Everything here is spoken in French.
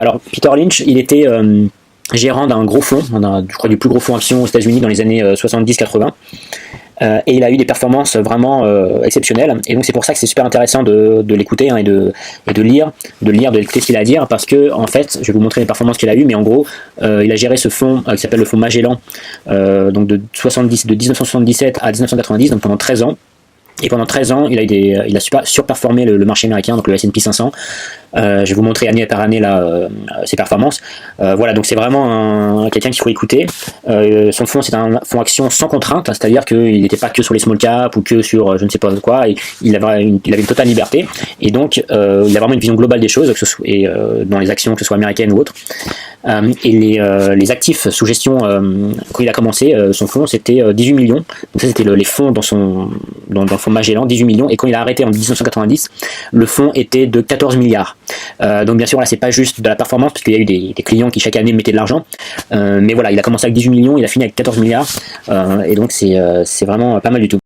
Alors, Peter Lynch, il était gérant d'un gros fonds, je crois du plus gros fonds action aux États-Unis dans les années 70-80. Et il a eu des performances vraiment exceptionnelles. Et donc c'est pour ça que c'est super intéressant de l'écouter, hein, et de lire, d'écouter ce qu'il a à dire, parce que en fait, je vais vous montrer les performances qu'il a eues, mais en gros, il a géré ce fonds qui s'appelle le fonds Magellan, donc de 1977 à 1990, donc pendant 13 ans. Et pendant 13 ans, il a surperformé le marché américain, donc le S&P 500. Je vais vous montrer année par année là, ses performances. Voilà, donc c'est vraiment quelqu'un qu'il faut écouter. Son fonds, c'est un fonds action sans contrainte, c'est-à-dire qu'il n'était pas que sur les small caps ou que sur je ne sais pas quoi. Il avait une totale liberté. Et donc, il a vraiment une vision globale des choses, dans les actions, que ce soit américaines ou autres. Et les actifs sous gestion, quand il a commencé son fonds, c'était 18 millions. Donc ça, c'était les fonds dans le fonds Magellan, 18 millions. Et quand il a arrêté en 1990, le fonds était de 14 milliards. Donc bien sûr, là, c'est pas juste de la performance, parce qu'il y a eu des clients qui chaque année mettaient de l'argent. Mais voilà, il a commencé avec 18 millions, il a fini avec 14 milliards. Et donc c'est vraiment pas mal du tout.